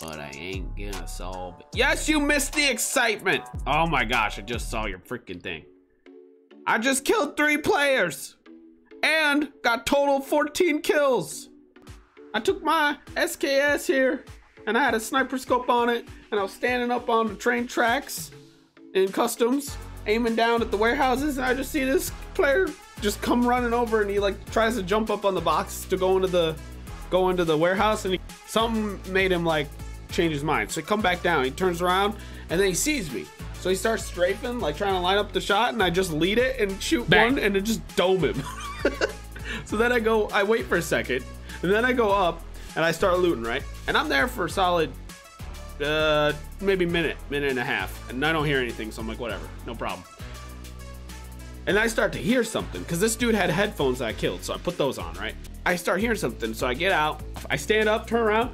but I ain't gonna solve it. Yes, you missed the excitement. Oh my gosh, I just saw your freaking thing. I just killed 3 players and got total 14 kills. I took my SKS here and I had a sniper scope on it and I was standing up on the train tracks in customs, aiming down at the warehouses, and I just see this player just come running over and he like tries to jump up on the box to go into the warehouse, and something made him like change his mind. So he come back down, he turns around and then he sees me. So he starts strafing, like trying to line up the shot, and I just lead it and shoot one and then just dome him. So then I wait for a second, and then I go up and I start looting, right? And I'm there for a solid maybe minute and a half, and I don't hear anything, so I'm like, whatever, no problem. And I start to hear something, because this dude had headphones that I killed, so I put those on, right? I start hearing something, so I get out, I stand up, turn around,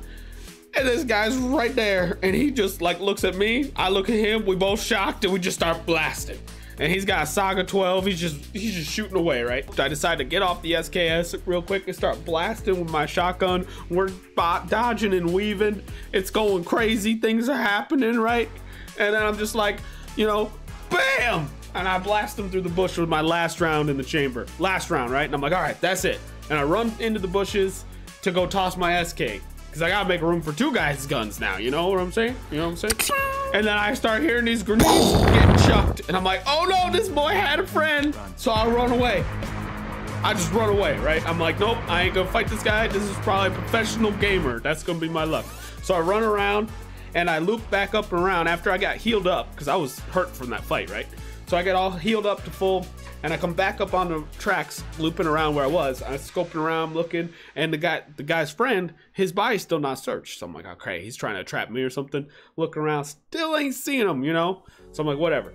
and this guy's right there, and he just like looks at me, I look at him, we both shocked, and we just start blasting. And he's got a Saga 12, he's just shooting away, right? I decide to get off the SKS real quick and start blasting with my shotgun. We're dodging and weaving, it's going crazy, things are happening, right? And then I'm just like, you know, bam! And I blast him through the bush with my last round in the chamber. Last round, right? And I'm like, all right, that's it. And I run into the bushes to go toss my SK, because I gotta make room for 2 guys' guns now, you know what I'm saying? You know what I'm saying? And then I start hearing these grenades getting chucked, and I'm like, oh no, this boy had a friend. So I run away. I just run away, right? I'm like, nope, I ain't gonna fight this guy. This is probably a professional gamer. That's gonna be my luck. So I run around and I loop back up and around after I got healed up, because I was hurt from that fight, right? So I get all healed up to full, and I come back up on the tracks, looping around where I was. I'm scoping around, looking, and the guy's friend, his body's still not searched. So I'm like, okay, he's trying to trap me or something. Looking around, still ain't seeing him, you know? So I'm like, whatever.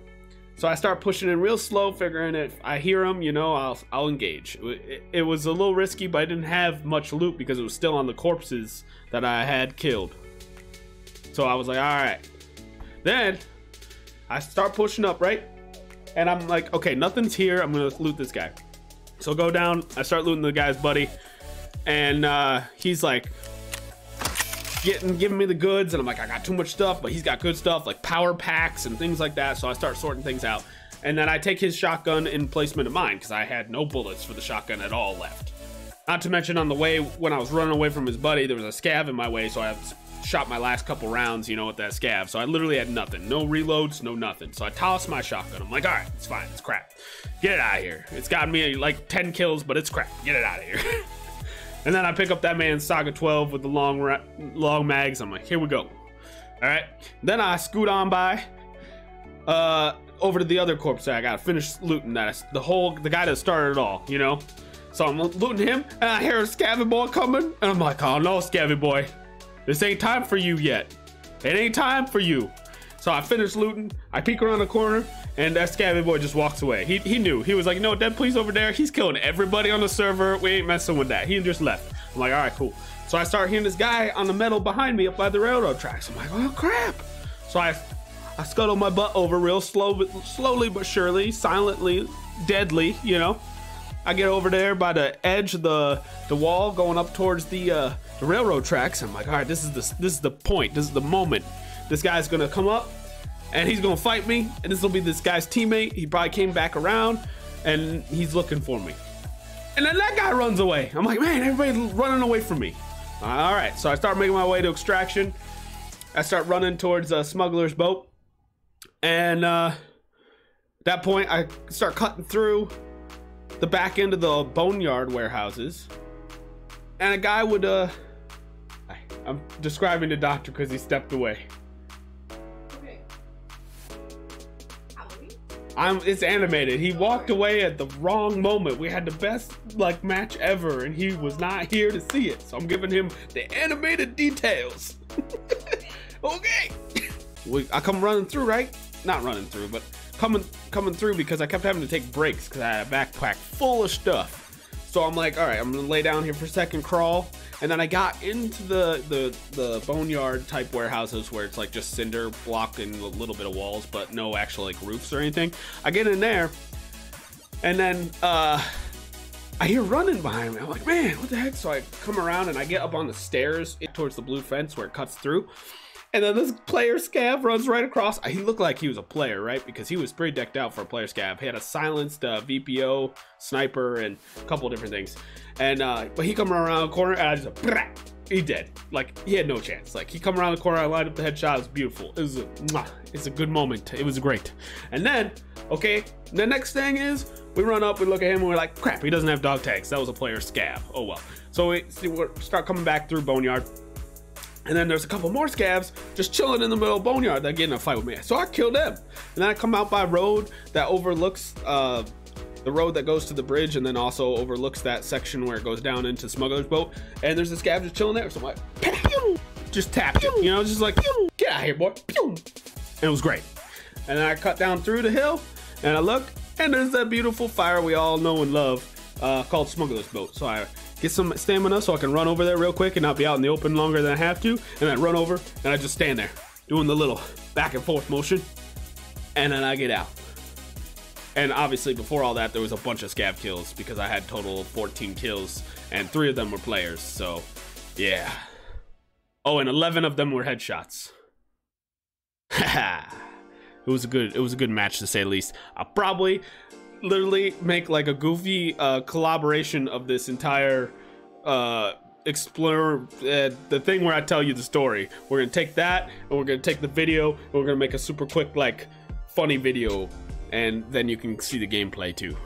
So I start pushing in real slow, figuring if I hear him, you know, I'll engage. It was a little risky, but I didn't have much loot because it was still on the corpses that I had killed. So I was like, all right. Then I start pushing up, right? And I'm like, okay, nothing's here. I'm gonna loot this guy. So go down, I start looting the guy's buddy, and he's like giving me the goods, and I'm like, I got too much stuff, but he's got good stuff like power packs and things like that. So I start sorting things out, and then I take his shotgun in placement of mine, because I had no bullets for the shotgun at all left. Not to mention, on the way when I was running away from his buddy, there was a scav in my way, so I shot my last couple rounds, you know, with that scav. So I literally had nothing, no reloads, no nothing. So I tossed my shotgun. I'm like, all right, it's fine, it's crap. Get it out of here. It's gotten me like 10 kills, but it's crap. Get it out of here. And then I pick up that man's Saga 12 with the long mags. I'm like, here we go. All right. Then I scoot on by over to the other corpse that I gotta finish looting. The guy that started it all, you know. So I'm looting him, and I hear a scavvy boy coming, and I'm like, oh no, scavvy boy. This ain't time for you yet. It ain't time for you. So I finish looting, I peek around the corner, and that scabby boy just walks away. He knew. He was like, no, d3adplz over there, he's killing everybody on the server. We ain't messing with that. He just left. I'm like, all right, cool. So I start hearing this guy on the metal behind me up by the railroad tracks. I'm like, oh crap. So I scuttle my butt over real slowly but surely, silently, deadly, you know. I get over there by the edge of the wall going up towards the railroad tracks. I'm like, all right, this is the point. This is the moment. This guy's gonna come up and he's gonna fight me, and this will be this guy's teammate. He probably came back around and he's looking for me. And then that guy runs away. I'm like, man, everybody's running away from me. All right, so I start making my way to extraction. I start running towards a smuggler's boat. And at that point, I start cutting through the back end of the boneyard warehouses, and a guy would I'm describing the doctor because he stepped away. Okay. It's animated. He walked away at the wrong moment. We had the best like match ever, and he was not here to see it, so I'm giving him the animated details. Okay. I come running through, right? Not running through, but coming through, because I kept having to take breaks because I had a backpack full of stuff. So I'm like, all right, I'm gonna lay down here for a second, crawl, and then I got into the boneyard type warehouses where it's like just cinder block and a little bit of walls, but no actual like roofs or anything. I get in there, and then I I hear running behind me. I'm like, man, what the heck? So I come around and I get up on the stairs towards the blue fence where it cuts through. And then this player scav runs right across. He looked like he was a player, right? Because he was pretty decked out for a player scav. He had a silenced VPO, sniper, and a couple of different things. And but he come around the corner and I just he dead. Like, he had no chance. Like, he come around the corner, I lined up the headshot. It was beautiful. It was it's a good moment. It was great. And then, okay, the next thing is we run up, we look at him, and we're like, crap, he doesn't have dog tags. That was a player scav. Oh well. So we start coming back through Boneyard. And then there's a couple more scavs just chilling in the middle of Boneyard that get in a fight with me. So I kill them. And then I come out by a road that overlooks the road that goes to the bridge, and then also overlooks that section where it goes down into Smuggler's Boat. And there's a scav just chilling there. So I'm like, pew! Just tapped it. You know, just like, pew! Get out of here, boy. Pew! And it was great. And then I cut down through the hill, and I look, and there's that beautiful fire we all know and love called Smuggler's Boat. So I get some stamina so I can run over there real quick and not be out in the open longer than I have to. And I run over, and I just stand there doing the little back and forth motion. And then I get out. And obviously before all that, there was a bunch of scav kills because I had total 14 kills and 3 of them were players. So yeah. Oh, and 11 of them were headshots. It was a good match, to say the least. I'll probably literally make like a goofy collaboration of this entire explore the thing where I tell you the story. We're gonna take that and we're gonna take the video and we're gonna make a super quick, like, funny video, and then you can see the gameplay too.